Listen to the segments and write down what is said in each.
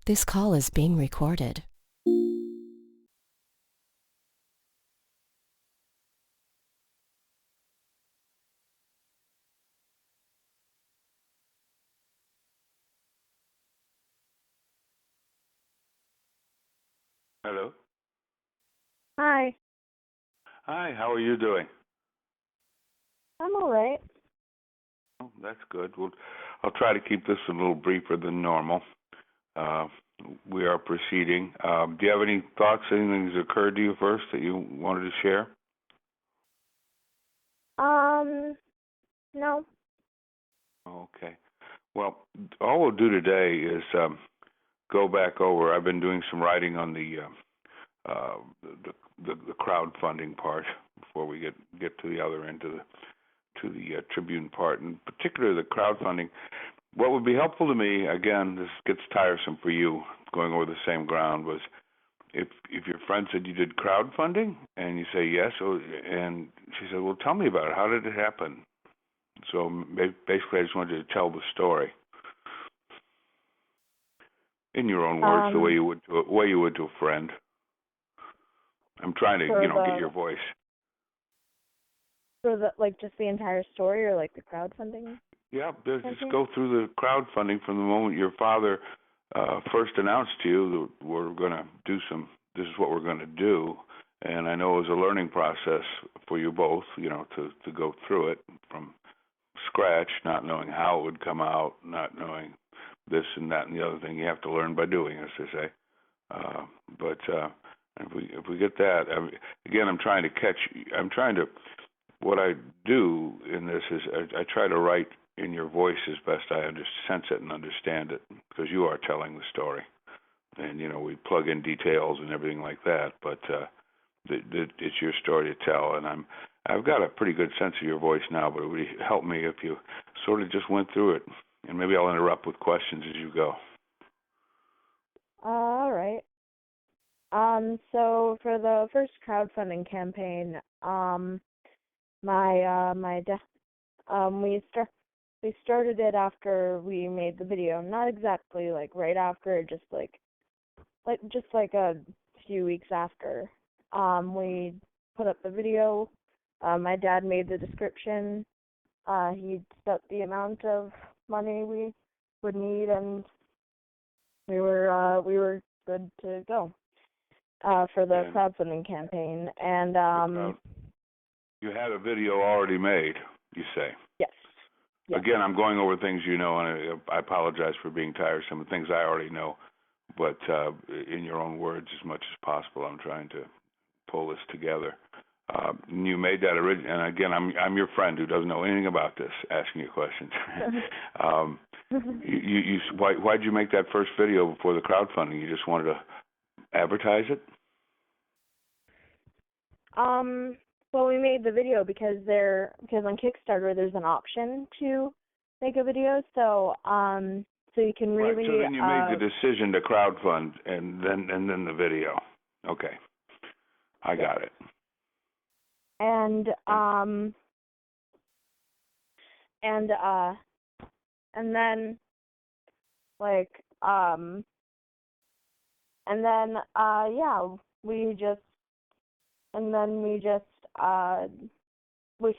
This call is being recorded. Hello. Hi, Hi, how are you doing? I'm all right. Oh, that's good. I'll try to keep this a little briefer than normal. Uh, we are proceeding. Do you have any thoughts, anything that's occurred to you first that you wanted to share? No. Okay. Well, all we'll do today is go back over. I've been doing some writing on uh, the crowdfunding part before we get to the other end to the Tribune part, and particularly the crowdfunding. What would be helpful to me, again, this gets tiresome for you, going over the same ground, was if your friend said you did crowdfunding and you say yes, and she said, well, tell me about it. How did it happen? So basically, I just wanted you to tell the story in your own words, the way you would to a friend. I'm trying to, get your voice. For just the entire story, or like the crowdfunding? Yeah, just go through the crowdfunding from the moment your father first announced to you that we're going to do this is what we're going to do. And I know it was a learning process for you both, to go through it from scratch, not knowing how it would come out, not knowing this and that and the other thing. You have to learn by doing, as they say. But if we get that, again, what I do in this is I try to write in your voice as best I sense it and understand it, because you are telling the story. And, we plug in details and everything like that, but it's your story to tell. And I've got a pretty good sense of your voice now, but it would help me if you sort of just went through it. And maybe I'll interrupt with questions as you go. All right. So for the first crowdfunding campaign, we started it after we made the video. Not exactly like right after, just like a few weeks after. We put up the video. My dad made the description. He set the amount of money we would need, and we were good to go for the crowdfunding campaign. And you had a video already made, you say? Yes. Again, I'm going over things and I apologize for being tiresome, things I already know. But in your own words, as much as possible, I'm trying to pull this together. You made that original, and again, I'm your friend who doesn't know anything about this, asking you questions. Why'd you make that first video before the crowdfunding? You just wanted to advertise it? Well, we made the video because on Kickstarter there's an option to make a video, so you can really. Right. So then you made the decision to crowdfund, and then the video. Okay, I got it. And we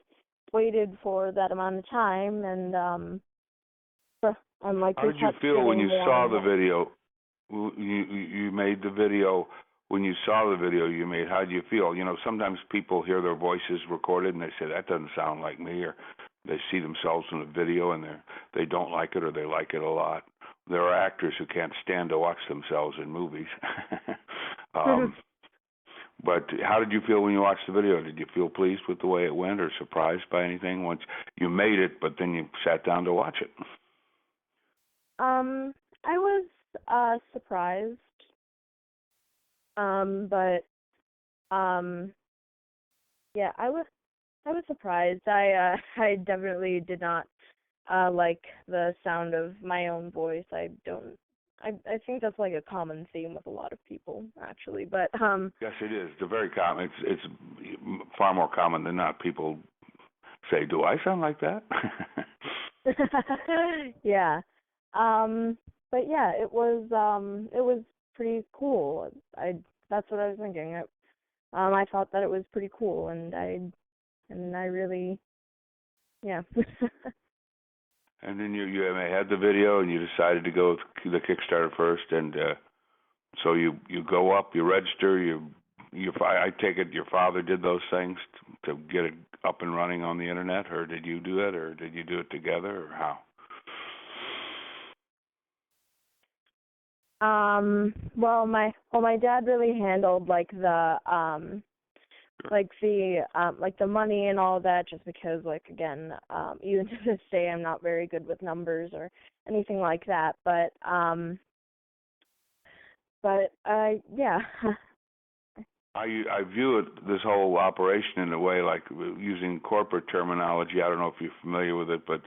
waited for that amount of time, and like. How did you feel when you saw the video? You made the video. When you saw the video you made, how did you feel? Sometimes people hear their voices recorded and they say, that doesn't sound like me, or they see themselves in the video and they don't like it, or they like it a lot. There are actors who can't stand to watch themselves in movies. But how did you feel when you watched the video? Did you feel pleased with the way it went, or surprised by anything once you made it, but then you sat down to watch it? I was surprised. But yeah, I was surprised. I definitely did not like the sound of my own voice. I think that's like a common theme with a lot of people, actually. But yes, it is. It's very common. It's far more common than not. People say, "Do I sound like that?" Yeah. but yeah, it was pretty cool. That's what I was thinking. I thought that it was pretty cool, and I really, yeah. And then you had the video, and you decided to go with the Kickstarter first, and so you go up, you register, I take it your father did those things to get it up and running on the internet, or did you do it, or did you do it together, or how? Well, my dad really handled like the money and all that, just because, like, again, even to this day I'm not very good with numbers or anything like that, but yeah. I view this whole operation in a way like using corporate terminology. I don't know if you're familiar with it, but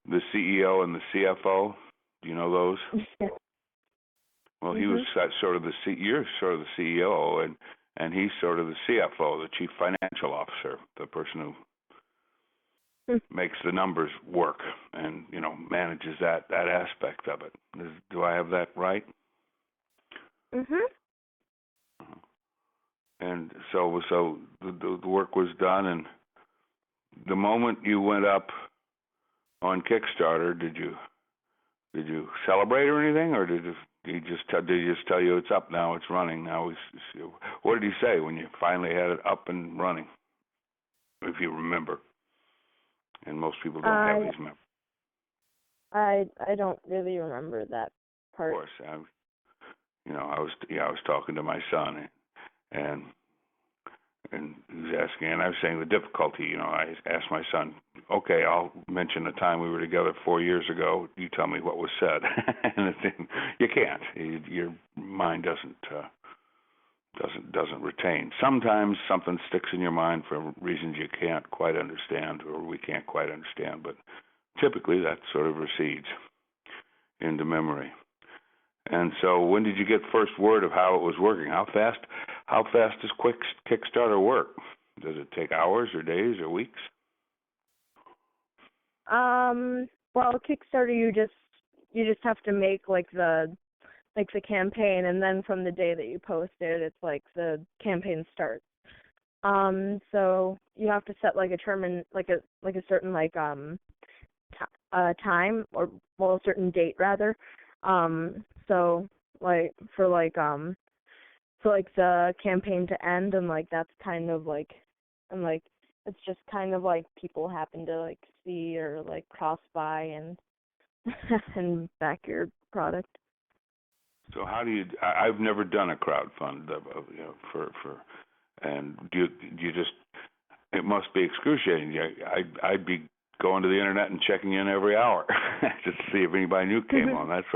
the CEO and the CFO, do you know those? Well, he was sort of you're sort of the CEO, and he's sort of the CFO, the Chief Financial Officer, the person who makes the numbers work and, manages that aspect of it. Do I have that right? Mhm. And so the work was done, and the moment you went up on Kickstarter, did you celebrate or anything, or did he just tell you it's up now, it's running now? What did he say when you finally had it up and running, if you remember? And most people don't have these memories. I don't really remember that part. Of course, I was talking to my son, and he was asking, and I was saying the difficulty. I asked my son, okay, I'll mention the time we were together 4 years ago. You tell me what was said. And you can't. Your mind doesn't retain. Sometimes something sticks in your mind for reasons you can't quite understand, or we can't quite understand. But typically, that sort of recedes into memory. And so, when did you get first word of how it was working? How fast does Kickstarter work? Does it take hours or days or weeks? Well, Kickstarter, you just have to make like the campaign, and then from the day that you post it, it's like the campaign starts. So you have to set like a certain time, or, well, a certain date rather. So for the campaign to end, and like that's kind of like, and like it's just kind of like people happen to like see or like cross by and and back your product. So how do you? I've never done a crowdfund, and do you just? It must be excruciating. I'd be going to the internet and checking in every hour just to see if anybody new came on. That's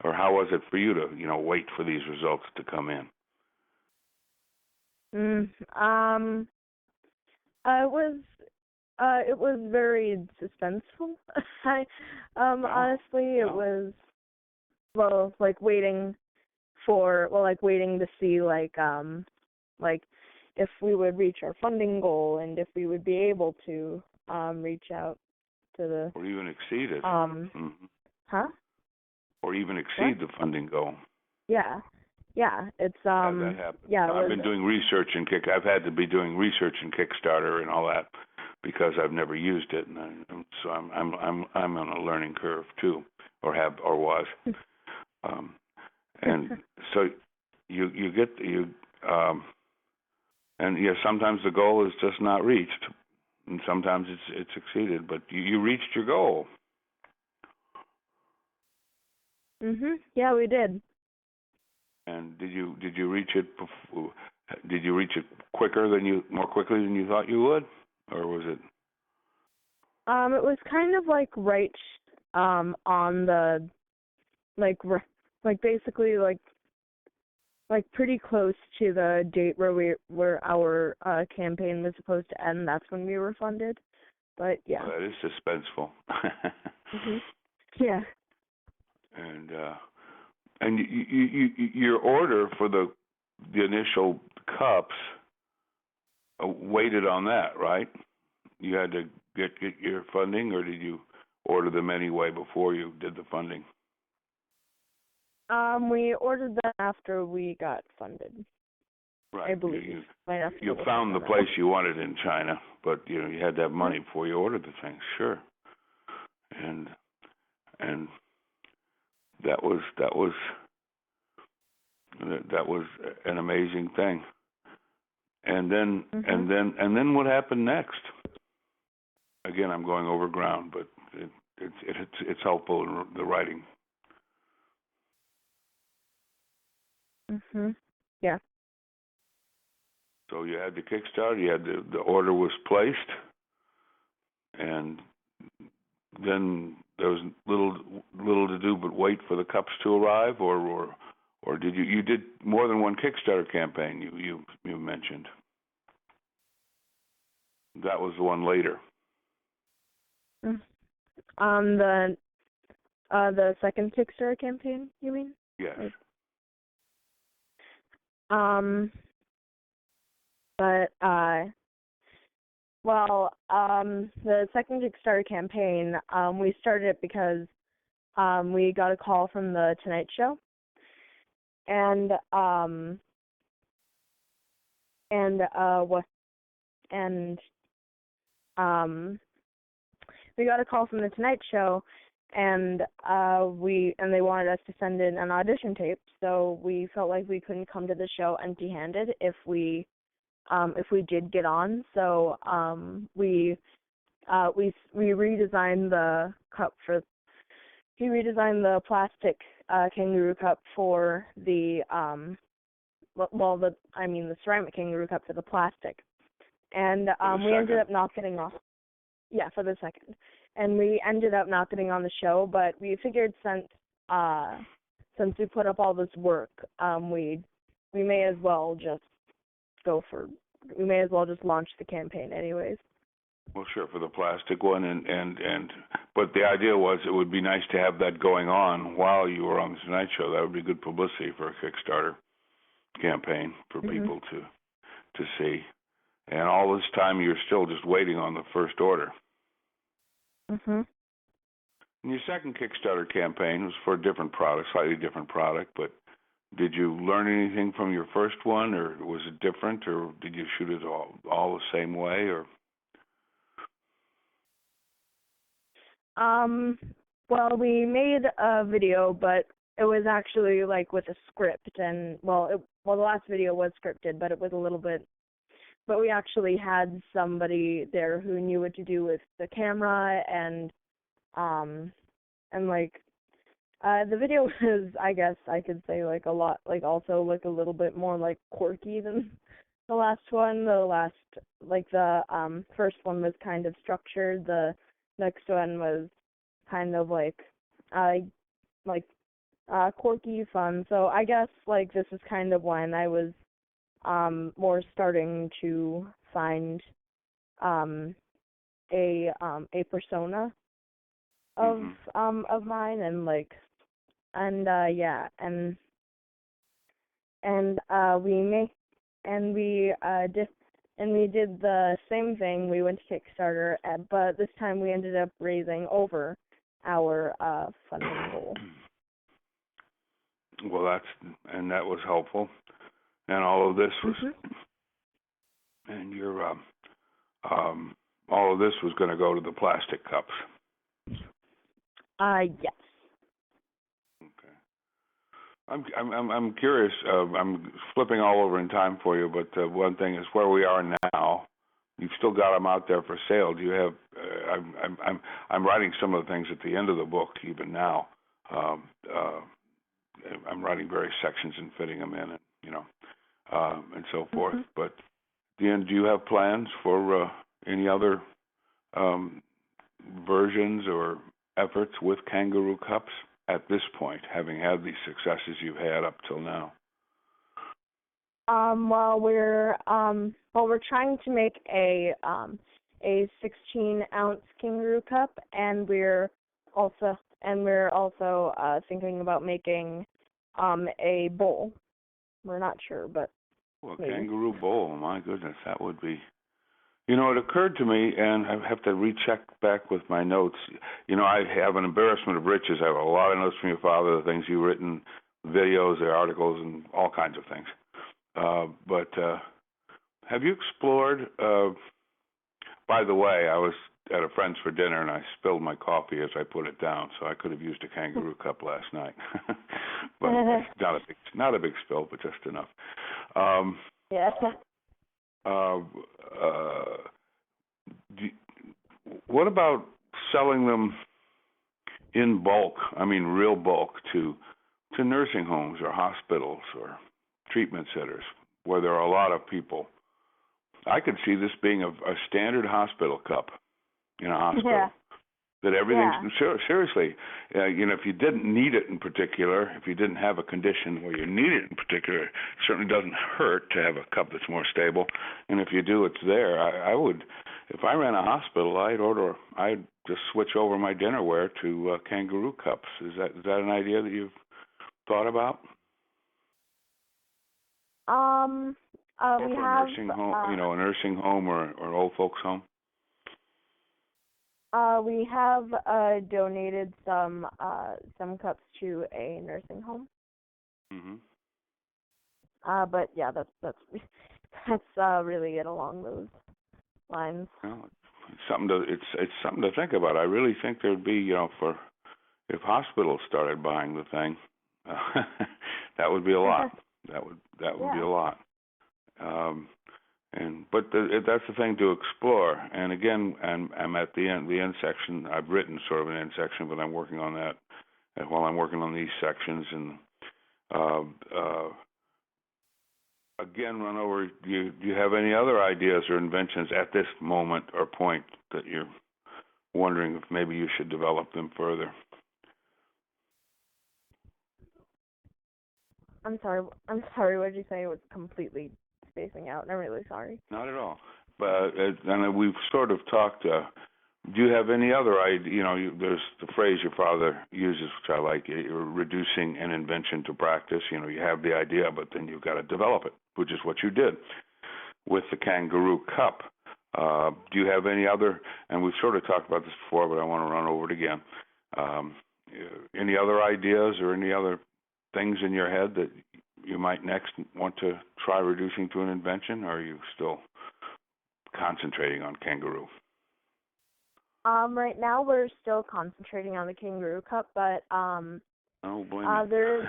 or how was it for you to wait for these results to come in? It was very suspenseful. Honestly, it was, well, waiting to see like if we would reach our funding goal, and if we would be able to reach out to the, or even exceed it. Huh? Or even exceed the funding goal. Yeah, it's that happens. Yeah, I've been doing research in I've had to be doing research in Kickstarter and all that because I've never used it, and so I'm on a learning curve too, or was. And so you get and sometimes the goal is just not reached, and sometimes it's exceeded, but you reached your goal. Yeah, we did. And did you reach it before? Did you reach it more quickly than you thought you would, or was it? It was kind of like right on the basically pretty close to the date where our campaign was supposed to end. That's when we were funded. But yeah. Well, that is suspenseful. Yeah. And your order for the initial cups waited on that, right? You had to get your funding, or did you order them anyway before you did the funding? We ordered them after we got funded, Right. I believe. Might have to You double found the check on place you wanted in China, but you had to have money before you ordered the things. Sure. And that was an amazing thing. And then and then what happened next? Again, I'm going over ground, but it's helpful in the writing. that. Yeah. So you had the Kickstarter, you had the order was placed, and then there was little to do but wait for the cups to arrive, or did you did more than one Kickstarter campaign? You mentioned that was the one later. The second Kickstarter campaign, you mean? Yes. The second Kickstarter campaign, we started it because we got a call from the Tonight Show, and we got a call from the Tonight Show, and they wanted us to send in an audition tape. So we felt like we couldn't come to the show empty-handed if we did get on. So we redesigned the cup the plastic kangaroo cup for the the ceramic kangaroo cup for the plastic, and we ended up not getting off. Yeah, for the second, and we ended up not getting on the show. But we figured since we put up all this work, we may as well just launch the campaign anyways. Well, sure, for the plastic one, but the idea was it would be nice to have that going on while you were on the Tonight Show. That would be good publicity for a Kickstarter campaign for people to see. And all this time you're still just waiting on the first order. Mhm. And your second Kickstarter campaign was for a different product, slightly different product, but did you learn anything from your first one, or was it different, or did you shoot it all the same way, or? Well, we made a video, but it was actually like with a script, and the last video was scripted, but it was a little bit. But we actually had somebody there who knew what to do with the camera, and the video was, I guess I could say, like a lot, like also like a little bit more like quirky than the last one. The first one was kind of structured. The next one was kind of quirky, fun. So I guess like this is kind of when I was more starting to find a persona of mine, and we did the same thing. We went to Kickstarter, but this time we ended up raising over our funding goal. Well, that was helpful, and all of this was, and all of this was going to go to the plastic cups. Yes. Okay. I'm curious. I'm flipping all over in time for you, but one thing is where we are now. You've still got them out there for sale. Do you have? I'm writing some of the things at the end of the book even now. I'm writing various sections and fitting them in, and so forth. But at the end, do you have plans for any other versions or efforts with kangaroo cups at this point, having had these successes you've had up till now? We're trying to make a 16-ounce kangaroo cup, and we're also thinking about making a bowl. We're not sure, but maybe. Kangaroo bowl, my goodness, that would be. It occurred to me, and I have to recheck back with my notes. I have an embarrassment of riches. I have a lot of notes from your father, the things you've written, videos, there are articles, and all kinds of things. But have you explored? By the way, I was at a friend's for dinner, and I spilled my coffee as I put it down, so I could have used a kangaroo cup last night. But not a big spill, but just enough. Yeah. What about selling them in bulk? I mean, real bulk to nursing homes or hospitals or treatment centers where there are a lot of people. I could see this being a standard hospital cup in a hospital. Yeah. That everything's seriously, if you didn't need it in particular, if you didn't have a condition where you need it in particular, it certainly doesn't hurt to have a cup that's more stable. And if you do, it's there. I would, if I ran a hospital, I'd just switch over my dinnerware to kangaroo cups. Is that an idea that you've thought about? We or for have a nursing home, a nursing home or an old folks home. We have donated some cups to a nursing home. Mhm. But yeah, that's really it along those lines. Well, it's something to think about. I really think there'd be, if hospitals started buying the thing, that would be a lot. That would be a lot. But that's the thing to explore. And again, I'm at the end section. I've written sort of an end section, but I'm working on that. And while I'm working on these sections, and again, run over. Do you have any other ideas or inventions at this moment or point that you're wondering if maybe you should develop them further? I'm sorry. What did you say? It was completely spacing out. I'm really sorry. Not at all. But and we've sort of talked. Do you have any other idea? There's the phrase your father uses, which I like. You're reducing an invention to practice. You have the idea, but then you've got to develop it, which is what you did with the kangaroo cup. Do you have any other? And we've sort of talked about this before, but I want to run over it again. Any other ideas or any other things in your head that you might next want to try reducing to an invention, or are you still concentrating on kangaroo? Right now we're still concentrating on the kangaroo cup, but there is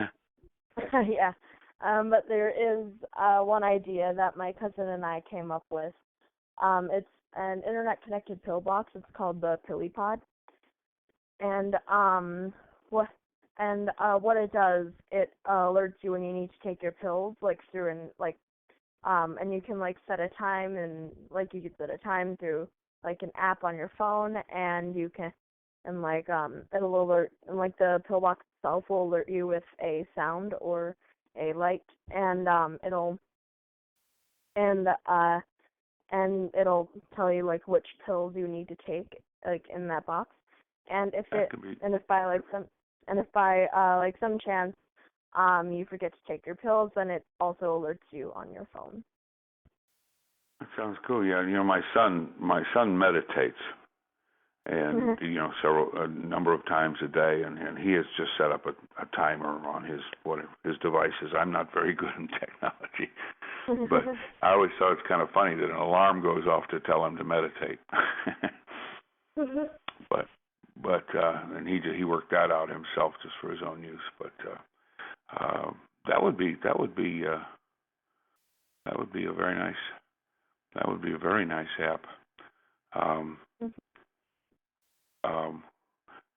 yeah. But there is one idea that my cousin and I came up with. It's an internet connected pill box. It's called the Pilly Pod. And what it does, it alerts you when you need to take your pills, and you can set a time, and you can set a time through an app on your phone, and you can, and it'll alert, and the pill box itself will alert you with a sound or a light, and it'll tell you which pills you need to take in that box, and if by some chance you forget to take your pills, then it also alerts you on your phone. That sounds cool. Yeah, my son meditates, and a number of times a day, and he has just set up a timer on his devices. I'm not very good in technology, but I always thought it's kind of funny that an alarm goes off to tell him to meditate. But and he worked that out himself just for his own use. But that would be a very nice. That would be a very nice app.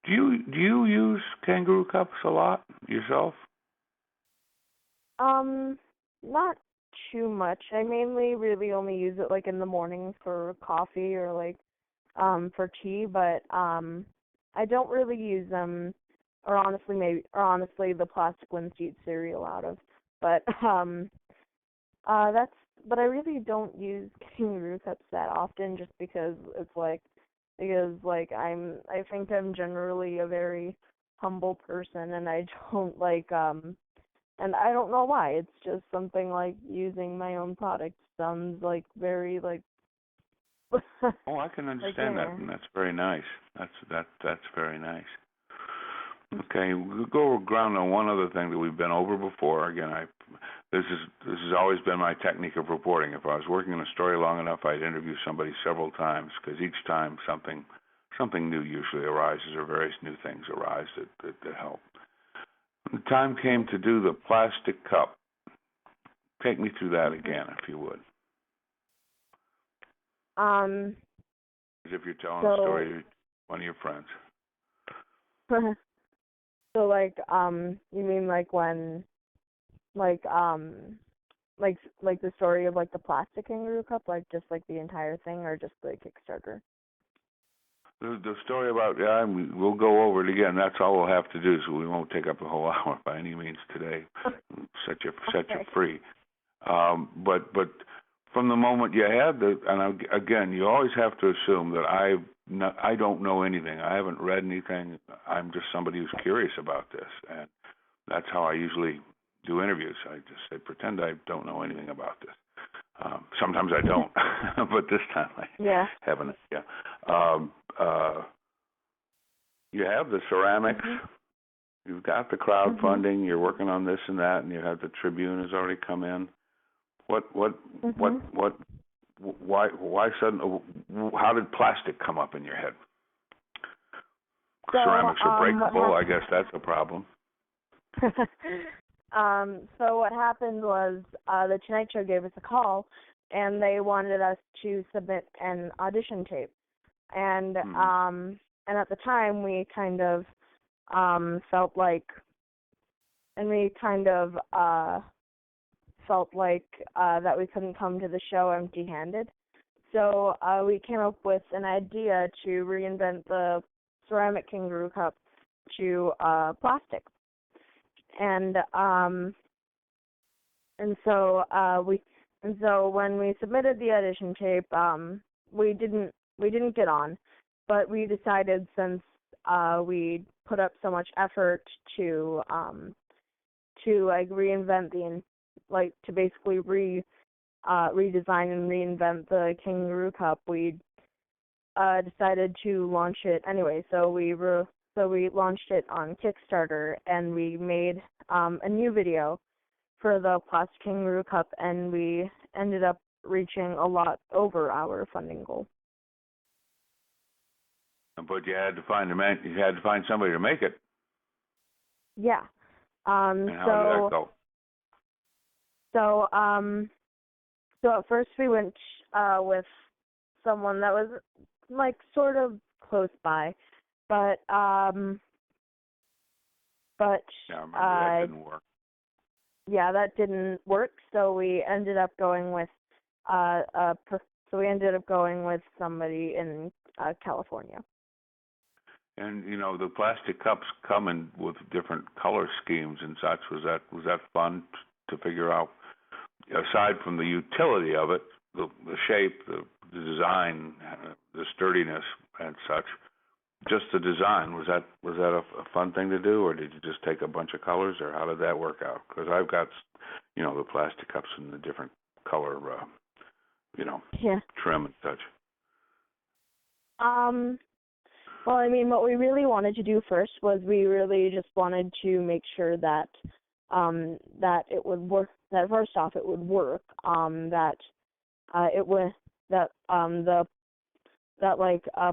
Do you use kangaroo cups a lot yourself? Not too much. I mainly really only use it in the morning for coffee or for tea, but I don't really use them, or honestly the plastic ones to eat cereal out of. But but I really don't use kangaroo cups that often, just because I think I'm generally a very humble person, and I don't and I don't know why. It's just something using my own product sounds very Oh, I can understand that, and that's very nice. That's very nice. Okay, we'll go ground on one other thing that we've been over before. Again, this has always been my technique of reporting. If I was working on a story long enough, I'd interview somebody several times because each time something new usually arises, or various new things arise that help. When the time came to do the plastic cup, take me through that again, if you would. As if you're telling a story to one of your friends. So like you mean like when like the story of like the plastic kangaroo cup, like just like the entire thing, or just the Kickstarter? The story about, we'll go over it again. That's all we'll have to do, so we won't take up a whole hour by any means today. Set you free. But from the moment you had and again, you always have to assume that I don't know anything. I haven't read anything. I'm just somebody who's curious about this, and that's how I usually do interviews. I just say, pretend I don't know anything about this. Sometimes I don't, but this time I haven't. Yeah. You have the ceramics. Mm-hmm. You've got the crowdfunding. Mm-hmm. You're working on this and that, and you have the Tribune has already come in. Why suddenly? How did plastic come up in your head? Ceramics are breakable. I guess that's a problem. So what happened was the Tonight Show gave us a call, and they wanted us to submit an audition tape. And and at the time we kind of felt like that we couldn't come to the show empty-handed. So we came up with an idea to reinvent the ceramic kangaroo cup to plastic. And so when we submitted the audition tape, we didn't get on, but we decided, since we put up so much effort to like reinvent to basically redesign and reinvent the kangaroo cup, we decided to launch it anyway. So we launched it on Kickstarter, and we made a new video for the plastic kangaroo cup, and we ended up reaching a lot over our funding goal. But you had to find somebody to make it. Yeah. And how did that go? So at first we went with someone that was like sort of close by, but yeah, I remember that didn't work. Yeah, that didn't work. So we ended up going with somebody in California. And the plastic cups come in with different color schemes and such. Was that fun to figure out? Aside from the utility of it, the shape, the design, the sturdiness, and such, just the design, was that a fun thing to do, or did you just take a bunch of colors, or how did that work out? Because I've got the plastic cups in the different color trim and such. Well, I mean, what we really wanted to do first was we really just wanted to make sure that that it would work. That first off, it would work.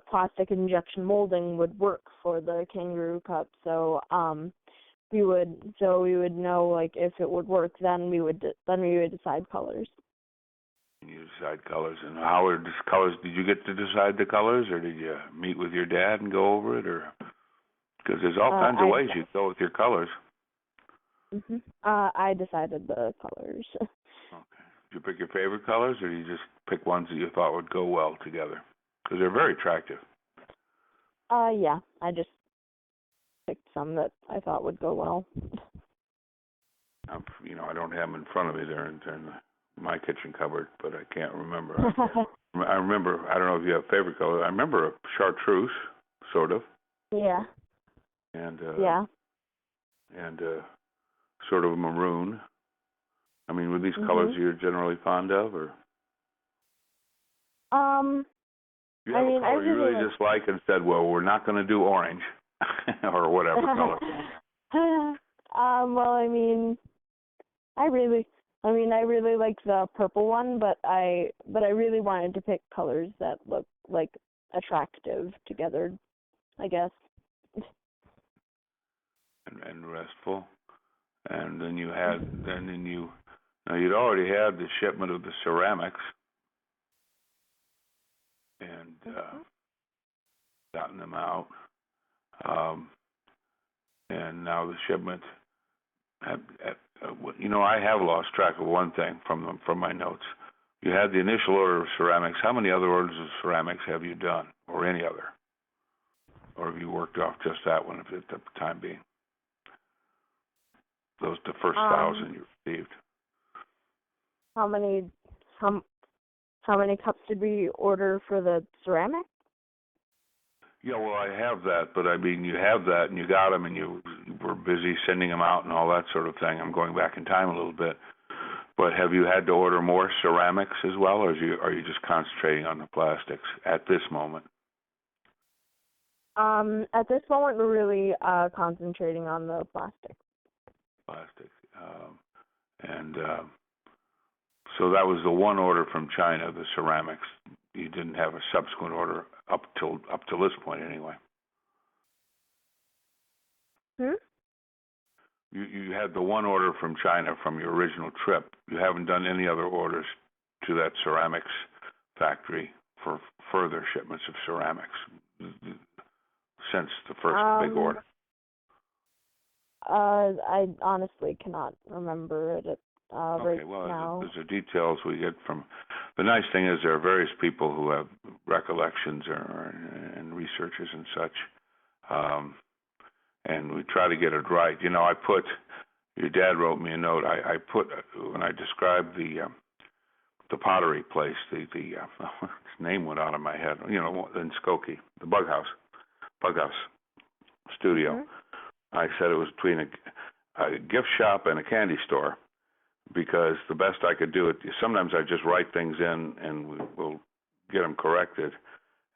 Plastic injection molding would work for the kangaroo cup. So we would know, like, if it would work. Then we would decide colors. You decide colors, and how are these colors? Did you get to decide the colors, or did you meet with your dad and go over it, or because there's all kinds of ways you go with your colors. Mm-hmm. I decided the colors. Okay. Did you pick your favorite colors, or did you just pick ones that you thought would go well together? Because they're very attractive. Yeah, I just picked some that I thought would go well. I don't have them in front of me. They're in my kitchen cupboard, but I can't remember. I remember, I don't know if you have a favorite color. I remember a chartreuse, sort of. Yeah. And yeah. And sort of a maroon. I mean, were these mm-hmm. colors you're generally fond of, or? You have a color you really dislike and said, well, we're not going to do orange. or whatever color. Well, I really like the purple one, but I really wanted to pick colors that look like attractive together, I guess. And restful. And then you'd already had the shipment of the ceramics, and gotten them out. And now the shipment. I have lost track of one thing from my notes. You had the initial order of ceramics. How many other orders of ceramics have you done, or any other? Or have you worked off just that one at the time being? Those the first 1,000 you received. How many cups did we order for the ceramic? Yeah, well, I have that, but you have that, and you got them, and you were busy sending them out and all that sort of thing. I'm going back in time a little bit, but have you had to order more ceramics as well, or are you just concentrating on the plastics at this moment? At this moment, we're really concentrating on the plastic. So that was the one order from China, the ceramics. You didn't have a subsequent order up to this point, anyway. You had the one order from China from your original trip. You haven't done any other orders to that ceramics factory for further shipments of ceramics since the first big order. I honestly cannot remember it right now. Those are details we get from. The nice thing is there are various people who have recollections and researchers and such, and we try to get it right. I put. Your dad wrote me a note. I put when I described the pottery place. His name went out of my head. In Skokie, the Bug House Studio. Mm-hmm. I said it was between a gift shop and a candy store, because the best I could do it. Sometimes I just write things in and we'll get them corrected,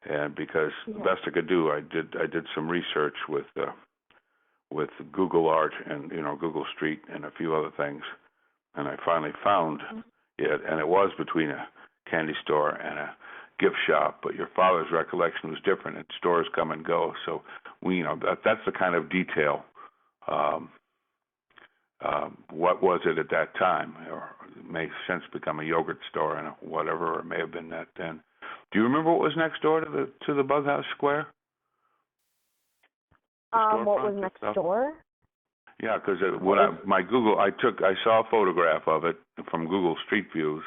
and because the best I could do, I did some research with Google Art and Google Street and a few other things, and I finally found it, and it was between a candy store and a gift shop. But your father's recollection was different, and stores come and go, so that's the kind of detail. What was it at that time? Or it may have since become a yogurt store and whatever, or it may have been that then. Do you remember what was next door to the Bug House Square? What was next door? Yeah, because I saw a photograph of it from Google Street Views,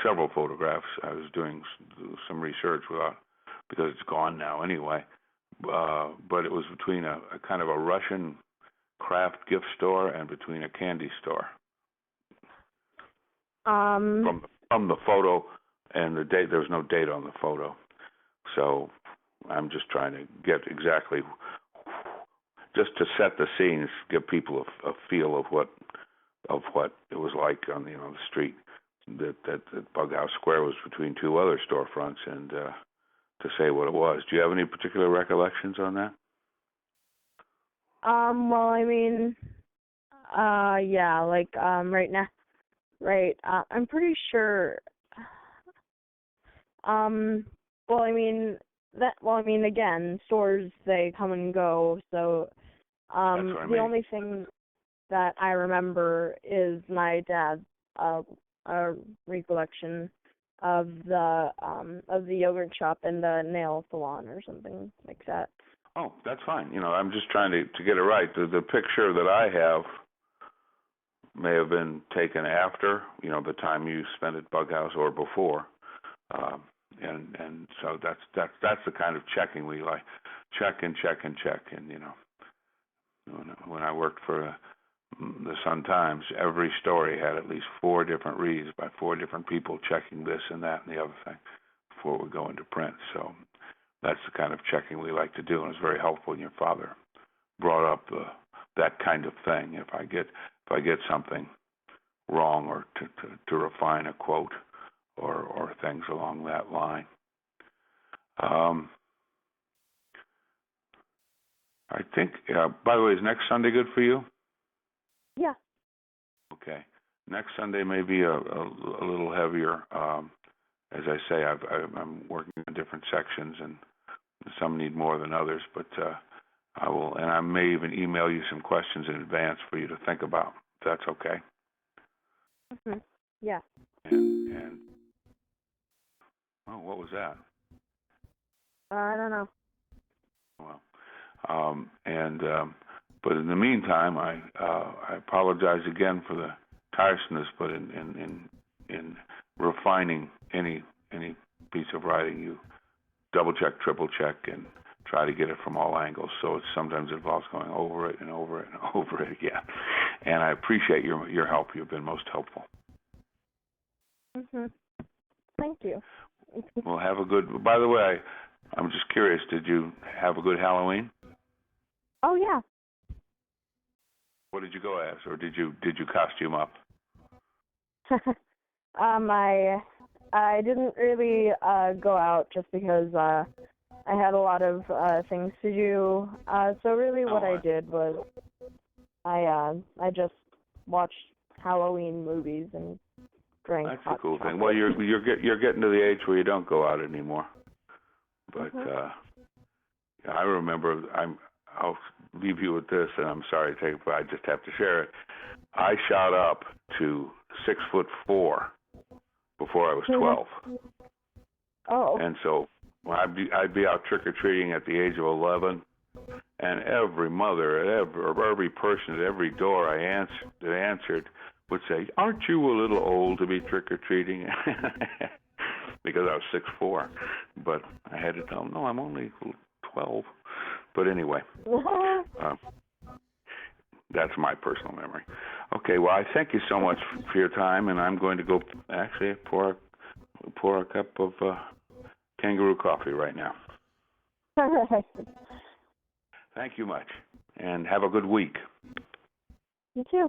several photographs. I was doing some research because it's gone now anyway. But it was between a kind of a Russian craft gift store and between a candy store. From the photo and the date, there was no date on the photo, so I'm just trying to get exactly, just to set the scenes, give people a feel of what it was like on the street. That Bug House Square was between two other storefronts, and to say what it was. Do you have any particular recollections on that? I'm pretty sure. Again, stores, they come and go, so the only thing that I remember is my dad's recollection of the yogurt shop and the nail salon or something like that. Oh, that's fine. I'm just trying to get it right. The picture that I have may have been taken after, the time you spent at Bug House or before, and so that's the kind of checking we like. Check. And when I worked for the Sun-Times, every story had at least 4 different reads by 4 different people checking this and that and the other thing before it would go into print. So that's the kind of checking we like to do, and it's very helpful when your father brought up that kind of thing. If I get something wrong, or to refine a quote or things along that line. I think. By the way, is next Sunday good for you? Yeah. Okay. Next Sunday may be a little heavier. As I say, I'm working on different sections, and some need more than others. But I will, and I may even email you some questions in advance for you to think about. If that's okay. Yeah. And oh, what was that? I don't know. Well, but in the meantime, I apologize again for the tiresomeness, but in refining any piece of writing, you double check, triple check, and try to get it from all angles. So it sometimes involves going over it and over it and over it again. And I appreciate your help. You've been most helpful. Thank you. Well, have a good. By the way, I'm just curious. Did you have a good Halloween? Oh yeah. What did you go as, or did you costume up? I didn't really go out just because I had a lot of things to do. So really, what I did was I just watched Halloween movies and drank. That's hot a cool chocolate. thing. Well, you're getting to the age where you don't go out anymore. But I remember. I'll leave you with this, and I'm sorry to take it, but I just have to share it. I shot up to 6'4" before I was 12. Oh. And so I'd be out trick or treating at the age of 11, and every mother, every person at every door I answered would say, "Aren't you a little old to be trick or treating?" Because I was 6'4". But I had to tell them, "No, I'm only 12." But anyway, that's my personal memory. Okay, well, I thank you so much for your time, and I'm going to go actually pour a cup of kangaroo coffee right now. All right. Thank you much, and have a good week. You too.